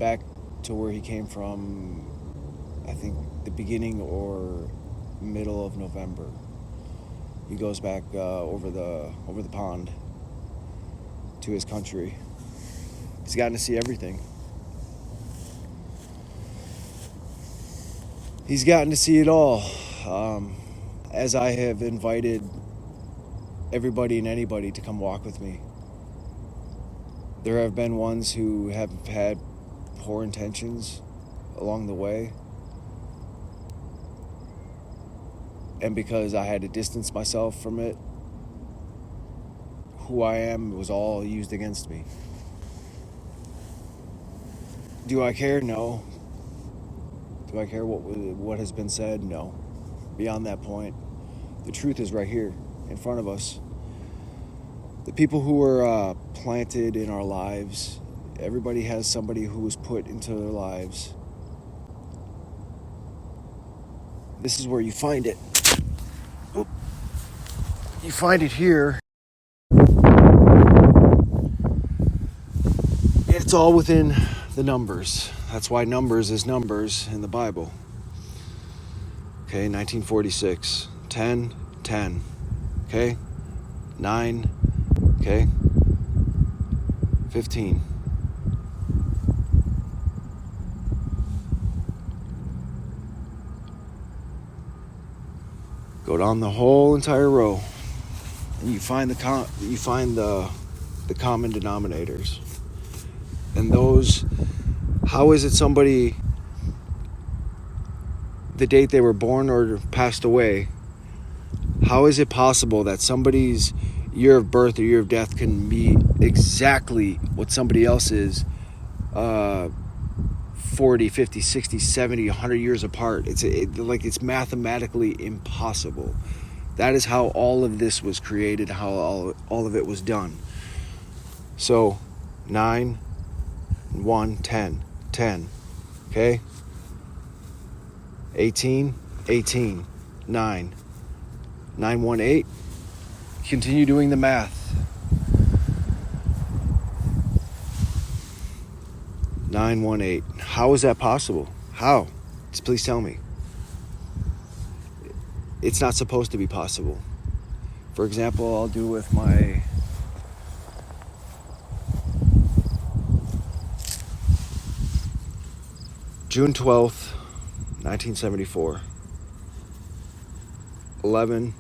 back to where he came from, I think the beginning or middle of November. He goes back over the pond to his country. He's gotten to see everything. He's gotten to see it all. As I have invited everybody and anybody to come walk with me. There have been ones who have had poor intentions along the way. And because I had to distance myself from it, who I am was all used against me. Do I care? No. Do I care what has been said? No. Beyond that point, the truth is right here in front of us. The people who were planted in our lives, everybody has somebody who was put into their lives. This is where you find it. You find it here. It's all within the numbers. That's why numbers is numbers in the Bible. Okay, 1946. 10, 10. Okay? 9, okay? 15. Go down the whole entire row, and you find the common denominators. And those, how is it somebody, the date they were born or passed away, how is it possible that somebody's year of birth or year of death can be exactly what somebody else is 40, 50, 60, 70, 100 years apart? It's mathematically impossible. That is how all of this was created, how all of it was done. So 9, 1, 10, 10, okay? 18, 18, 9, 9, 1, 8. Continue doing the math. 9, 1, 8. How is that possible? How? Just please tell me. It's not supposed to be possible. For example, I'll do with my June 12th, 1974. 11,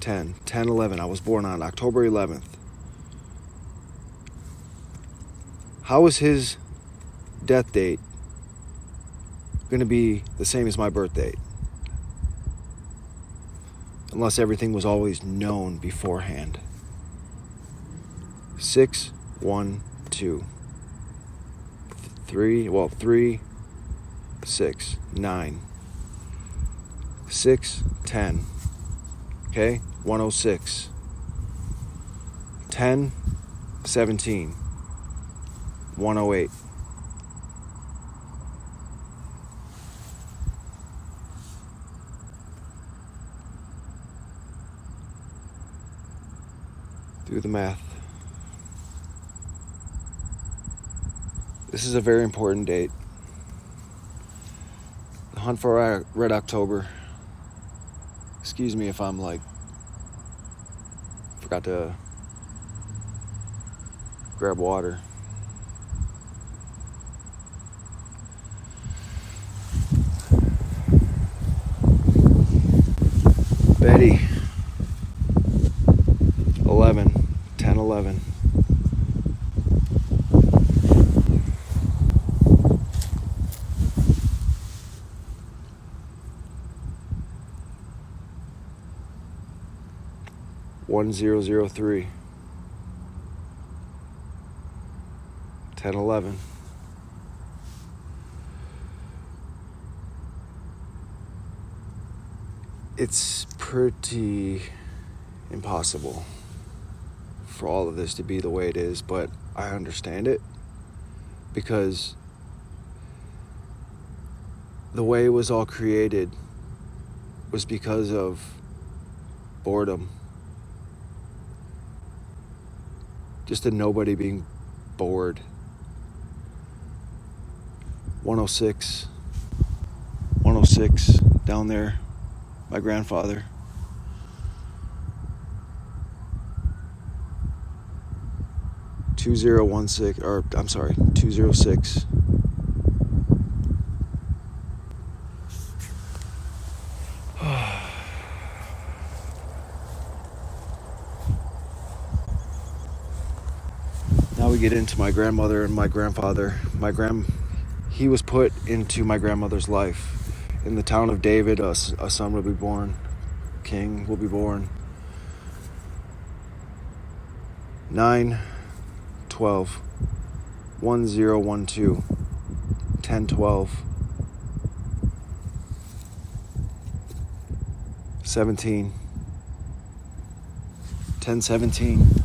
10, 10, 11. I was born on October 11th. How is his death date going to be the same as my birth date? Unless everything was always known beforehand. 6, 1, 2. 3, 6, 9. 6, 10. Okay? 106. 10, 17. 108. Do the math. This is a very important date. The Hunt for Red October. Excuse me if I'm forgot to grab water. Betty. 11, 10, 11. One zero zero 3. 10, 11. It's pretty impossible for all of this to be the way it is, but I understand it because the way it was all created was because of boredom. Just a nobody being bored. 106, 106 down there, my grandfather. I'm sorry, 206. Now we get into my grandmother and my grandfather. He was put into my grandmother's life. In the town of David, a son will be born. King will be born. 9/12, 1012, 10/12, 17, 10/17,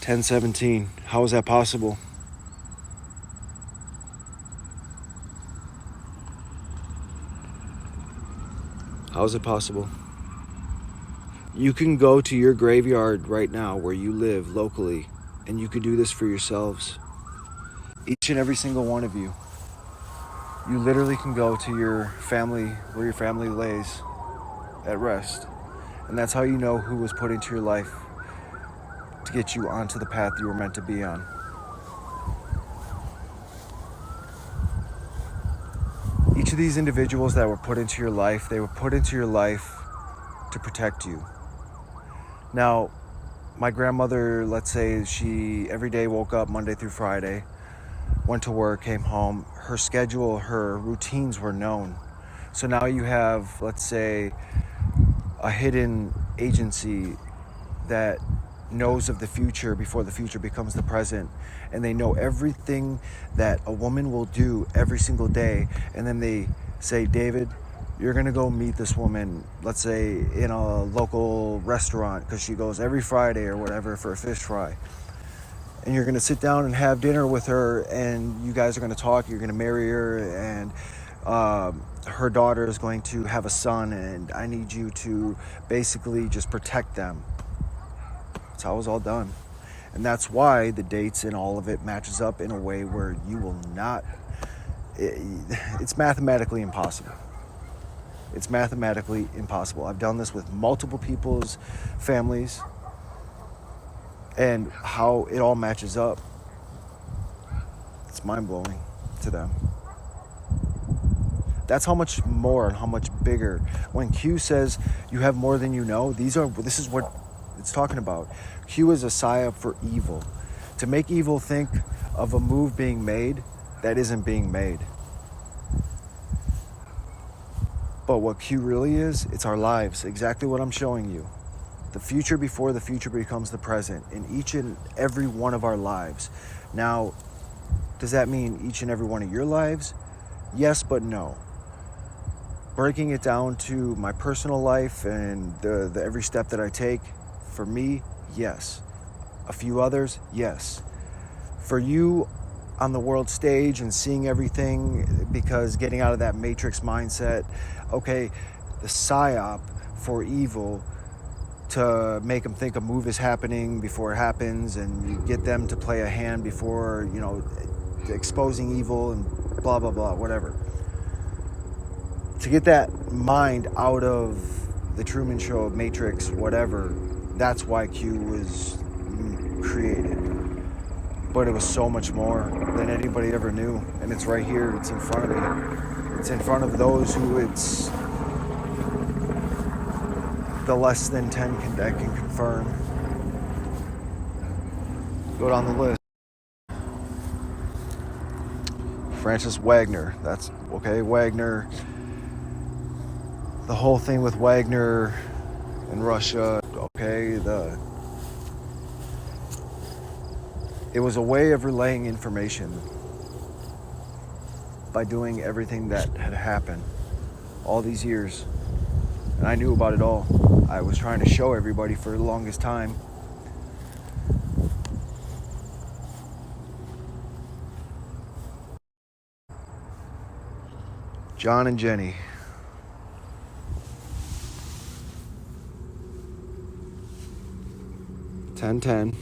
10/17. How is that possible? How is it possible? You can go to your graveyard right now where you live locally, and you could do this for yourselves. Each and every single one of you. You literally can go to your family, where your family lays at rest. And that's how you know who was put into your life to get you onto the path you were meant to be on. Each of these individuals that were put into your life, they were put into your life to protect you. Now, my grandmother, let's say she every day woke up Monday through Friday, went to work, came home. Her schedule, her routines were known. So now you have, let's say, a hidden agency that knows of the future before the future becomes the present, and they know everything that a woman will do every single day. And then they say, David, you're gonna go meet this woman, let's say in a local restaurant, because she goes every Friday or whatever for a fish fry, and you're gonna sit down and have dinner with her, and you guys are gonna talk, you're gonna marry her, and her daughter is going to have a son, and I need you to basically just protect them. That's how it was all done. And that's why the dates and all of it matches up in a way where you will not, it's mathematically impossible. It's mathematically impossible. I've done this with multiple people's families, and how it all matches up, it's mind-blowing to them. That's how much more and how much bigger. When Q says you have more than you know, this is what it's talking about. Q is a psyop for evil. To make evil think of a move being made that isn't being made. But what Q really is, it's our lives. Exactly what I'm showing you. The future before the future becomes the present in each and every one of our lives. Now, does that mean each and every one of your lives? Yes, but no. Breaking it down to my personal life and the every step that I take, for me, yes. A few others, yes. For you on the world stage and seeing everything, because getting out of that matrix mindset, okay, the psyop for evil, to make them think a move is happening before it happens, and you get them to play a hand before, exposing evil and blah, blah, blah, whatever. To get that mind out of the Truman Show, Matrix, whatever, that's why Q was created. But it was so much more than anybody ever knew. And it's right here, it's in front of me. It's in front of those who it's the less than 10 that can confirm. Go down the list. Francis Wagner, that's okay, Wagner. The whole thing with Wagner and Russia, okay, it was a way of relaying information by doing everything that had happened all these years. And I knew about it all. I was trying to show everybody for the longest time. John and Jenny. (10/10),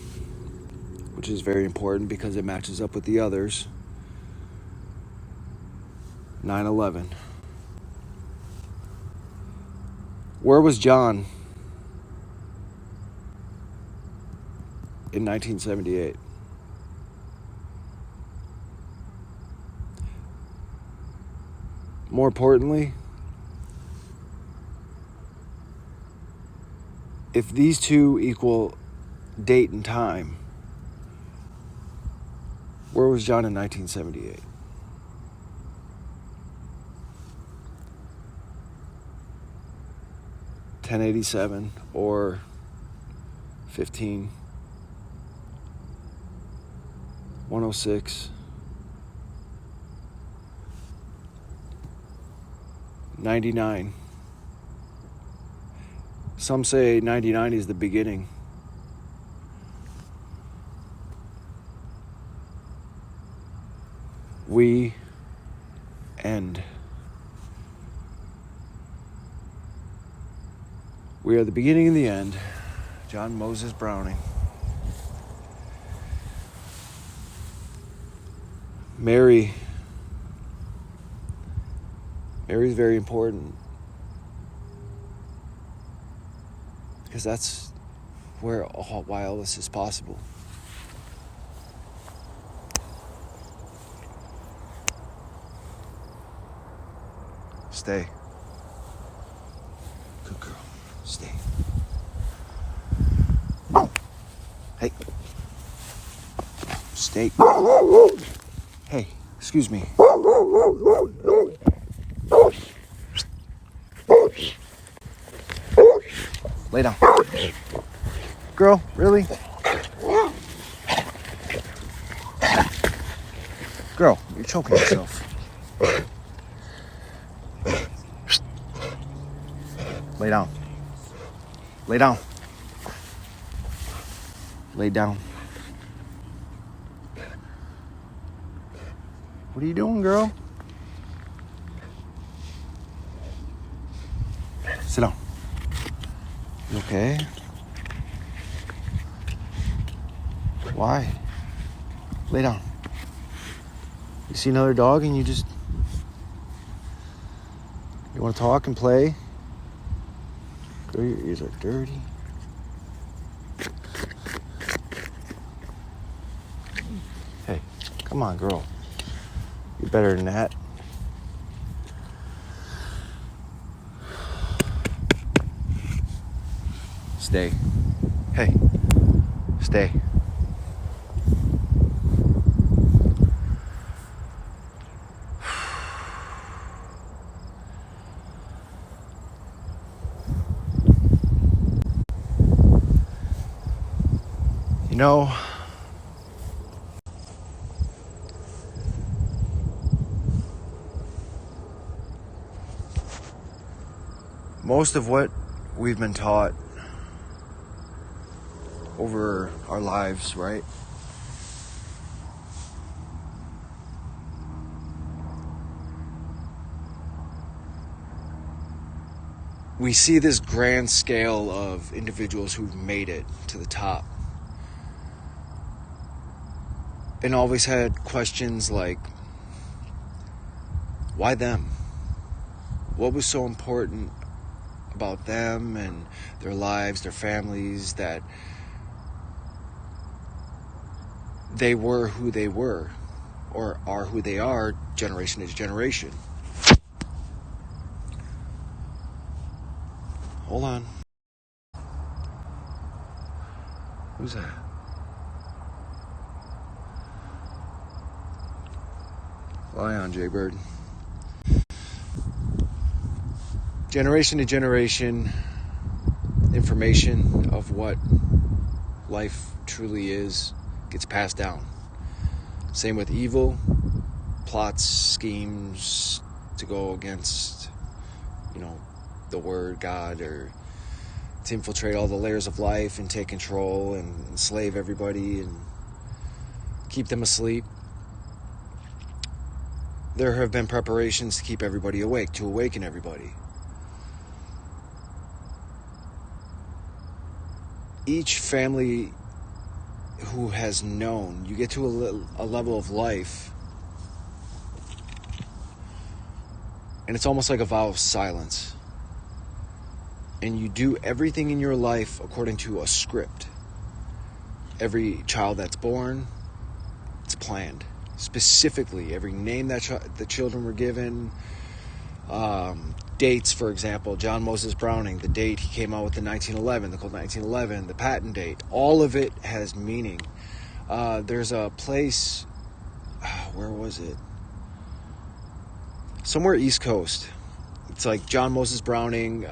which which is very important because it matches up with the others. 9/11. Where was John in 1978? More importantly, if these two equal date and time, where was John in 1978? (1087) or 15/106, 99. Some say 99 is the beginning. We end. We are the beginning and the end. John Moses Browning. Mary's very important, because that's why all this is possible. Stay. Good girl. Stay. Hey. Stay. Hey, excuse me. Lay down. Girl, really? Girl, you're choking yourself. Lay down. Lay down. Lay down. What are you doing, girl? Sit down. You okay? Why? Lay down. You see another dog and you want to talk and play? Girl, your ears are dirty. Hey, come on, girl. You're better than that. Stay. Hey, stay. You know, most of what we've been taught over our lives, right? We see this grand scale of individuals who've made it to the top, and always had questions like, why them? What was so important about them and their lives, their families, that they were who they were, or are who they are, generation to generation? Hold on. Who's that? Fly on, Jaybird. Generation to generation, information of what life truly is gets passed down. Same with evil, plots, schemes to go against, the word, God, or to infiltrate all the layers of life and take control and enslave everybody and keep them asleep. There have been preparations to keep everybody awake, to awaken everybody. Each family who has known. You get to a level of life, and it's almost like a vow of silence. And you do everything in your life according to a script. Every child that's born, it's planned. Specifically, every name that the children were given, dates, for example, John Moses Browning, the date he came out with in 1911, called 1911, the patent date, all of it has meaning. There's a place, where was it? Somewhere East Coast. It's like John Moses Browning,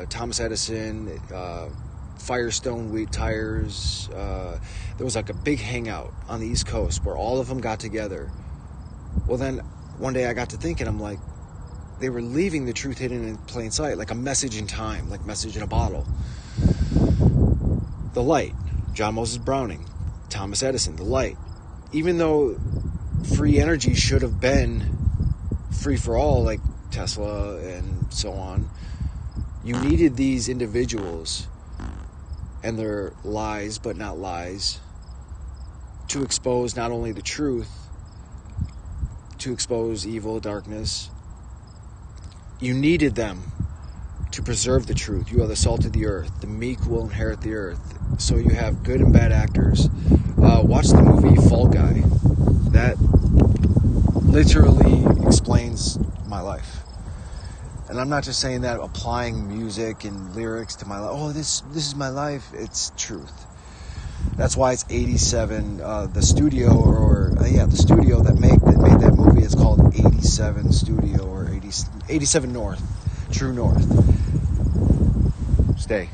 Thomas Edison, Firestone Wheat Tires. There was like a big hangout on the East Coast where all of them got together. Well, then one day I got to thinking, I'm like, they were leaving the truth hidden in plain sight, like a message in time, like message in a bottle. The light, John Moses Browning, Thomas Edison, the light. Even though free energy should have been free for all, like Tesla and so on, you needed these individuals and their lies, but not lies, to expose not only the truth, to expose evil, darkness. You needed them to preserve the truth. You are the salt of the earth. The meek will inherit the earth. So you have good and bad actors. Watch the movie Fall Guy. That literally explains my life. And I'm not just saying that applying music and lyrics to my life. Oh, this is my life. It's truth. That's why it's 87. The studio, the studio that made that movie is called 87 Studio, or 87 North, True North. Stay.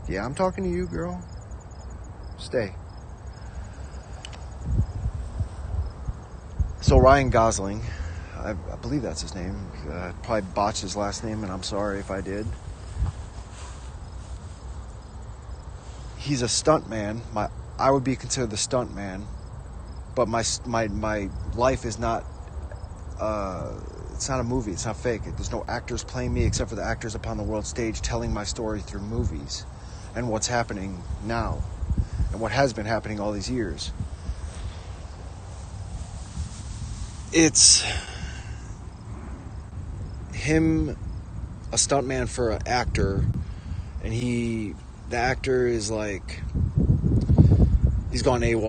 Yeah, I'm talking to you, girl. Stay. So Ryan Gosling, I believe that's his name. I probably botched his last name, and I'm sorry if I did. He's a stunt man. I would be considered the stunt man, but my life is not. It's not a movie. It's not fake. There's no actors playing me except for the actors upon the world stage telling my story through movies, and what's happening now, and what has been happening all these years. It's him, a stuntman for an actor, and the actor is like, he's gone AWOL.